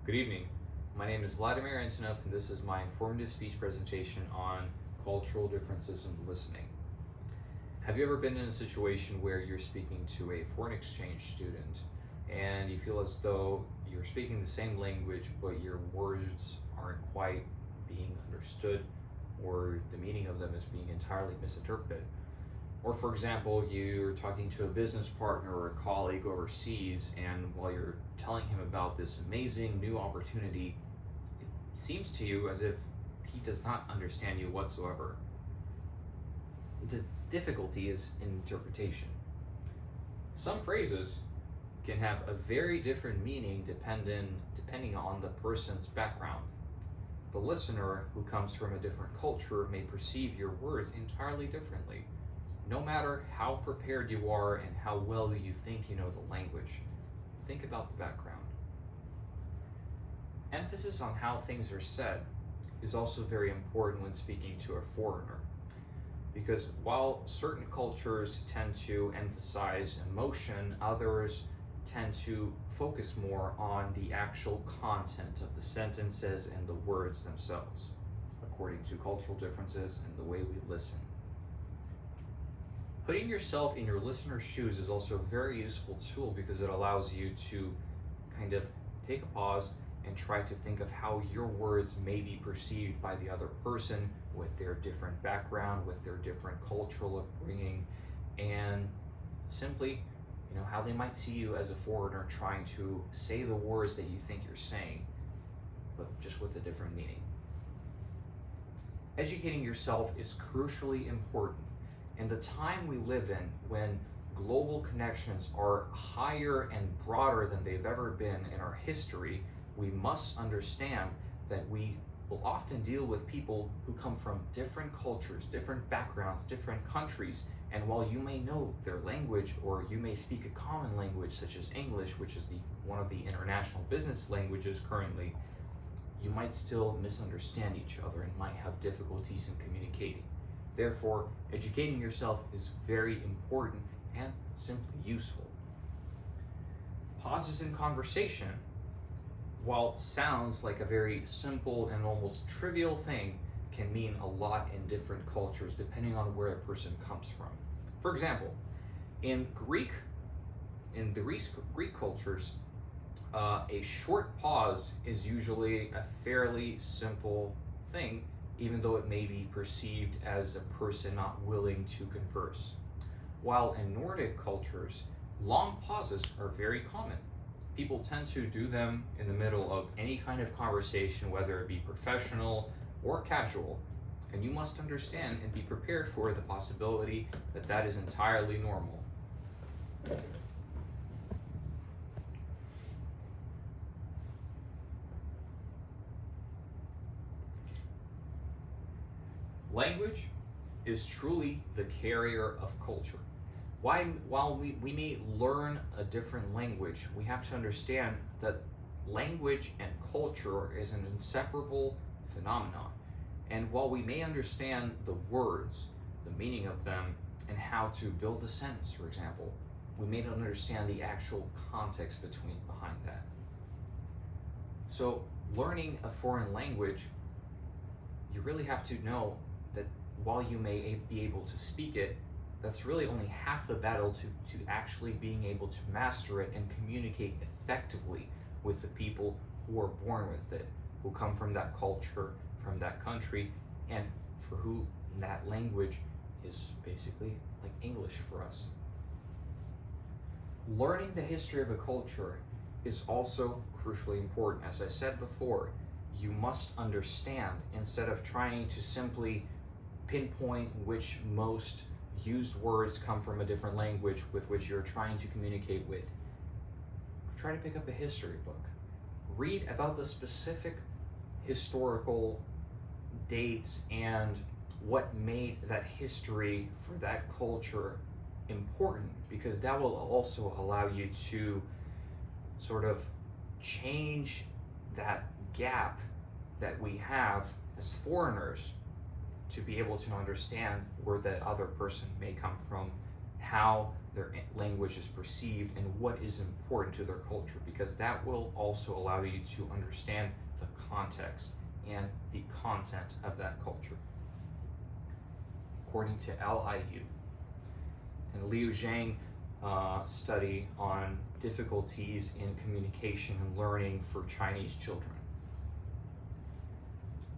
Good evening. My name is Vladimir Antonov, and this is my informative speech presentation on cultural differences in listening. Have you ever been in a situation where you're speaking to a foreign exchange student and you feel as though you're speaking the same language but your words aren't quite being understood, or the meaning of them is being entirely misinterpreted? Or for example, you're talking to a business partner or a colleague overseas, and while you're telling him about this amazing new opportunity, it seems to you as if he does not understand you whatsoever. The difficulty is in interpretation. Some phrases can have a very different meaning depending on the person's background. The listener who comes from a different culture may perceive your words entirely differently, no matter how prepared you are and how well you think you know the language. Think about the background. Emphasis on how things are said is also very important when speaking to a foreigner, because while certain cultures tend to emphasize emotion, others tend to focus more on the actual content of the sentences and the words themselves, according to cultural differences and the way we listen. Putting yourself in your listener's shoes is also a very useful tool because it allows you to kind of take a pause and try to think of how your words may be perceived by the other person with their different background, with their different cultural upbringing, and simply, how they might see you as a foreigner trying to say the words that you think you're saying, but just with a different meaning. Educating yourself is crucially important. In the time we live in, when global connections are higher and broader than they've ever been in our history, we must understand that we will often deal with people who come from different cultures, different backgrounds, different countries, and while you may know their language, or you may speak a common language such as English, which is one of the international business languages currently, you might still misunderstand each other and might have difficulties in communicating. Therefore, educating yourself is very important and simply useful. Pauses in conversation, while sounds like a very simple and almost trivial thing, can mean a lot in different cultures depending on where a person comes from. For example, in the Greek cultures, a short pause is usually a fairly simple thing, even though it may be perceived as a person not willing to converse. While in Nordic cultures, long pauses are very common. People tend to do them in the middle of any kind of conversation, whether it be professional or casual, and you must understand and be prepared for the possibility that that is entirely normal. Language is truly the carrier of culture. While we may learn a different language, we have to understand that language and culture is an inseparable phenomenon. And while we may understand the words, the meaning of them, and how to build a sentence, for example, we may not understand the actual context behind that. So learning a foreign language, you really have to know that while you may be able to speak it, that's really only half the battle to actually being able to master it and communicate effectively with the people who are born with it, who come from that culture, from that country, and for who that language is basically like English for us. Learning the history of a culture is also crucially important. As I said before, you must understand, instead of trying to simply pinpoint which most used words come from a different language with which you're trying to communicate with. Try to pick up a history book. Read about the specific historical dates and what made that history for that culture important, because that will also allow you to sort of change that gap that we have as foreigners to be able to understand where that other person may come from, how their language is perceived and what is important to their culture, because that will also allow you to understand the context and the content of that culture. According to LIU and Liu Zhang study on difficulties in communication and learning for Chinese children.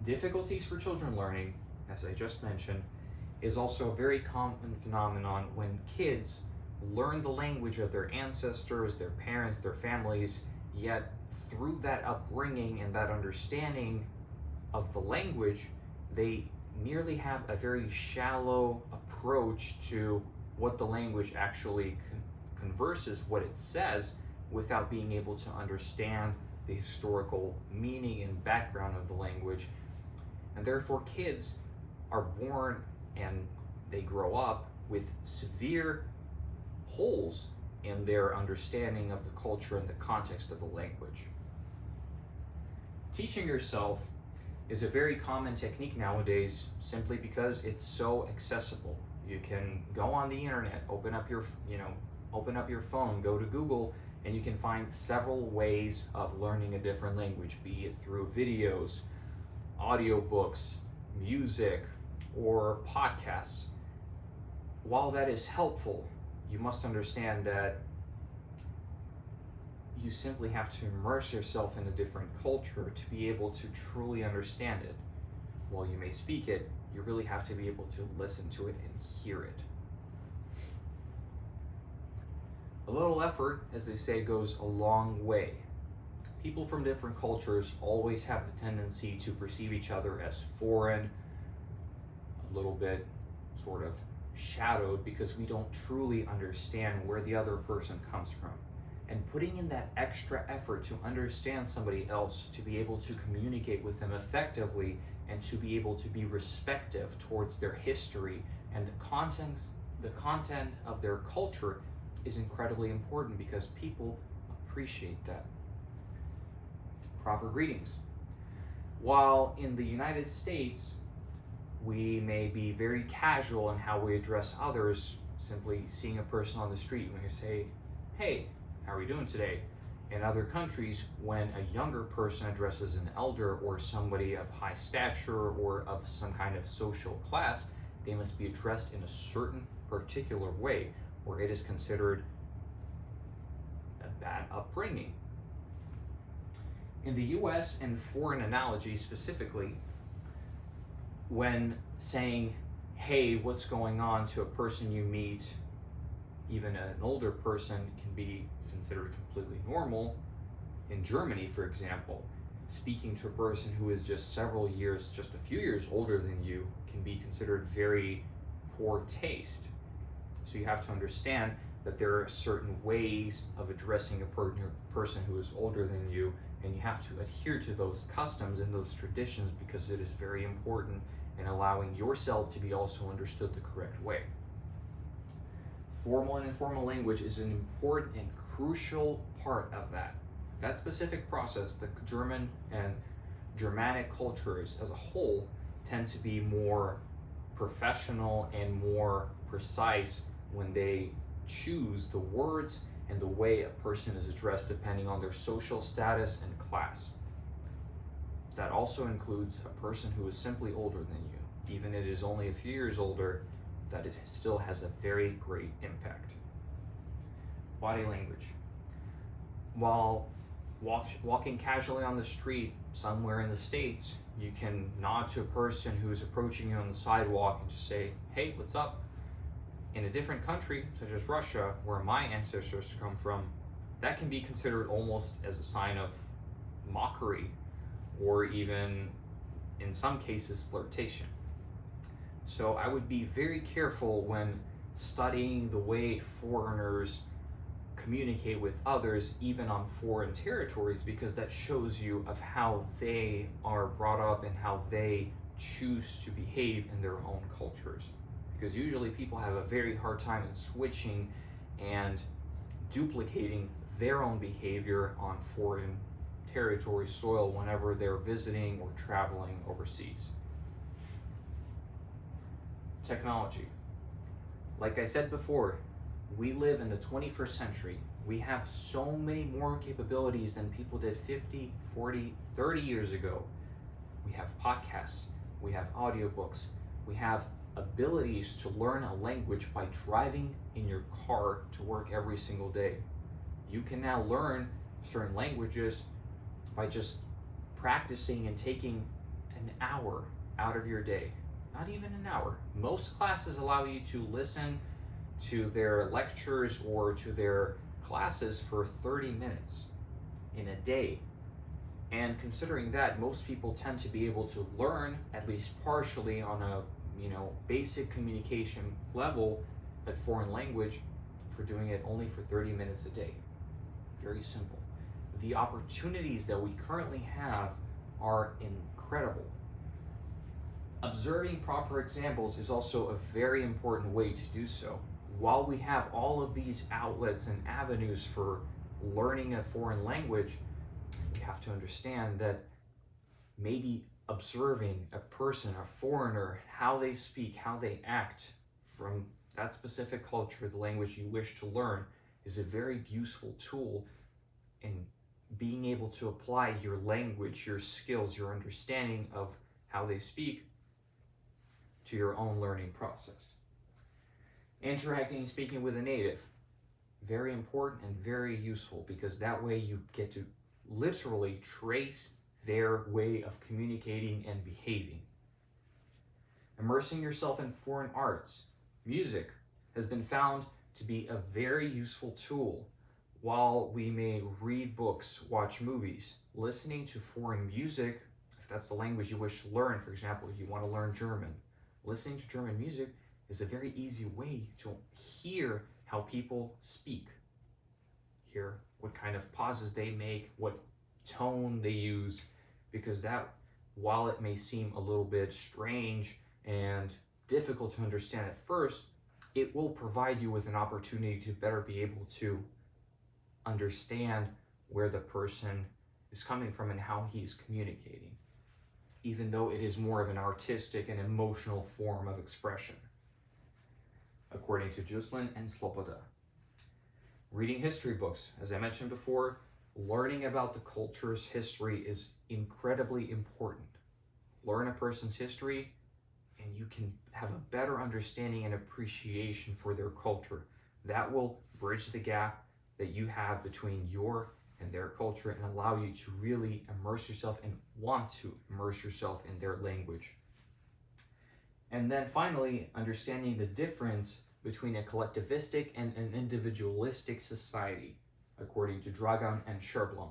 Difficulties for children learning, as I just mentioned, is also a very common phenomenon when kids learn the language of their ancestors, their parents, their families, yet through that upbringing and that understanding of the language, they merely have a very shallow approach to what the language actually converses, what it says, without being able to understand the historical meaning and background of the language. And therefore kids are born and they grow up with severe holes in their understanding of the culture and the context of the language. Teaching yourself is a very common technique nowadays simply because it's so accessible. You can go on the internet, open up your phone, go to Google, and you can find several ways of learning a different language, be it through videos, audiobooks, music, or podcasts. While that is helpful, you must understand that you simply have to immerse yourself in a different culture to be able to truly understand it. While you may speak it, you really have to be able to listen to it and hear it. A little effort, as they say, goes a long way. People from different cultures always have the tendency to perceive each other as foreign, a little bit sort of shadowed, because we don't truly understand where the other person comes from. And putting in that extra effort to understand somebody else, to be able to communicate with them effectively, and to be able to be respectful towards their history and the content of their culture is incredibly important, because people appreciate that. Proper greetings. While in the United States, we may be very casual in how we address others, simply seeing a person on the street, when you say, "Hey, how are you doing today?" In other countries, when a younger person addresses an elder or somebody of high stature or of some kind of social class, they must be addressed in a certain particular way, or it is considered a bad upbringing. In the US and foreign analogies specifically, when saying, "Hey, what's going on?" to a person you meet, even an older person, can be considered completely normal. In Germany, for example, speaking to a person who is just a few years older than you can be considered very poor taste. So you have to understand that there are certain ways of addressing a person who is older than you, and you have to adhere to those customs and those traditions, because it is very important in allowing yourself to be also understood the correct way. Formal and informal language is an important and crucial part of that. That specific process, the German and Germanic cultures as a whole tend to be more professional and more precise when they choose the words and the way a person is addressed depending on their social status and class. That also includes a person who is simply older than you. Even if it is only a few years older, that it still has a very great impact. Body language. While walking casually on the street somewhere in the States, you can nod to a person who is approaching you on the sidewalk and just say, "Hey, what's up?" In a different country, such as Russia, where my ancestors come from, that can be considered almost as a sign of mockery, or even, in some cases, flirtation. So I would be very careful when studying the way foreigners communicate with others, even on foreign territories, because that shows you of how they are brought up and how they choose to behave in their own cultures. Because usually people have a very hard time in switching and duplicating their own behavior on foreign territory, soil, whenever they're visiting or traveling overseas. Technology. Like I said before, We live in the 21st century. We have so many more capabilities than people did 50, 40, 30 years ago. We have podcasts, we have audiobooks, we have abilities to learn a language by driving in your car to work every single day. You can now learn certain languages by just practicing and taking an hour out of your day. Not even an hour. Most classes allow you to listen to their lectures or to their classes for 30 minutes in a day. And considering that, most people tend to be able to learn at least partially on a basic communication level a foreign language for doing it only for 30 minutes a day. Very simple. The opportunities that we currently have are incredible. Observing proper examples is also a very important way to do so. While we have all of these outlets and avenues for learning a foreign language, we have to understand that maybe observing a person, a foreigner, how they speak, how they act from that specific culture, the language you wish to learn, is a very useful tool in being able to apply your language, your skills, your understanding of how they speak to your own learning process. Interacting and speaking with a native, very important and very useful, because that way you get to literally trace their way of communicating and behaving. Immersing yourself in foreign arts, music has been found to be a very useful tool. While we may read books, watch movies, listening to foreign music, if that's the language you wish to learn, for example, you want to learn German, listening to German music is a very easy way to hear how people speak, hear what kind of pauses they make, what tone they use, because that, while it may seem a little bit strange and difficult to understand at first, it will provide you with an opportunity to better be able to understand where the person is coming from and how he's communicating, even though it is more of an artistic and emotional form of expression. According to Jocelyn and Sloboda. Reading history books, as I mentioned before, learning about the culture's history is incredibly important. Learn a person's history and you can have a better understanding and appreciation for their culture. That will bridge the gap that you have between your and their culture and allow you to really immerse yourself and want to immerse yourself in their language. And then finally, understanding the difference between a collectivistic and an individualistic society, according to Dragan and Scherblom.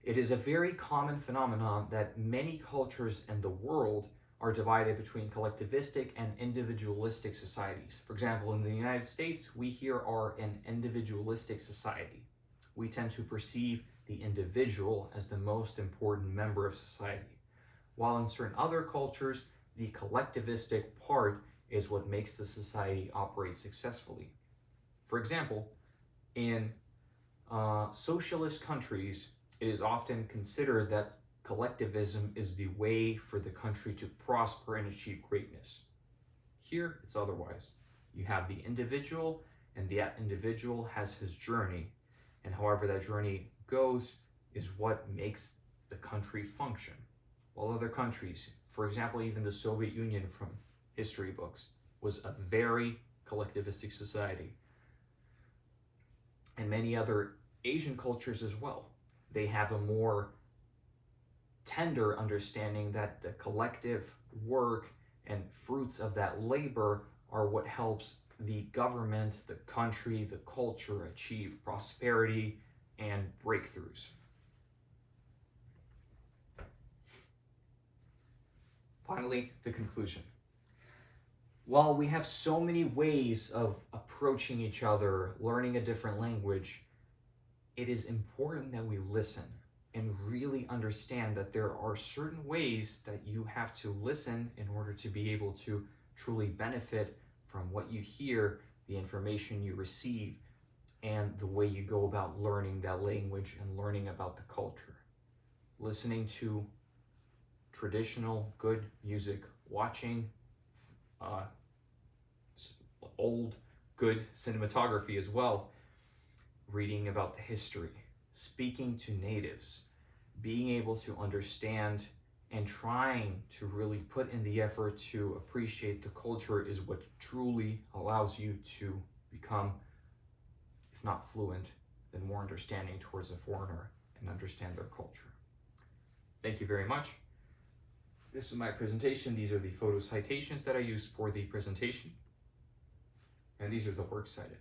It is a very common phenomenon that many cultures in the world are divided between collectivistic and individualistic societies. For example, in the United States, we here are an individualistic society. We tend to perceive the individual as the most important member of society, while in certain other cultures, the collectivistic part is what makes the society operate successfully. For example, in socialist countries, it is often considered that collectivism is the way for the country to prosper and achieve greatness. Here, it's otherwise. You have the individual, and that individual has his journey, and however that journey goes is what makes the country function. While other countries, for example, even the Soviet Union from history books, was a very collectivistic society. And many other Asian cultures as well. They have a more tender understanding that the collective work and fruits of that labor are what helps the government, the country, the culture achieve prosperity and breakthroughs. Finally, the conclusion. While we have so many ways of approaching each other, learning a different language, it is important that we listen and really understand that there are certain ways that you have to listen in order to be able to truly benefit from what you hear, the information you receive, and the way you go about learning that language and learning about the culture. Listening to traditional good music, watching old good cinematography as well, reading about the history, speaking to natives, being able to understand and trying to really put in the effort to appreciate the culture is what truly allows you to become, if not fluent, then more understanding towards a foreigner and understand their culture. Thank you very much. This is my presentation. These are the photo citations that I used for the presentation, and these are the works cited.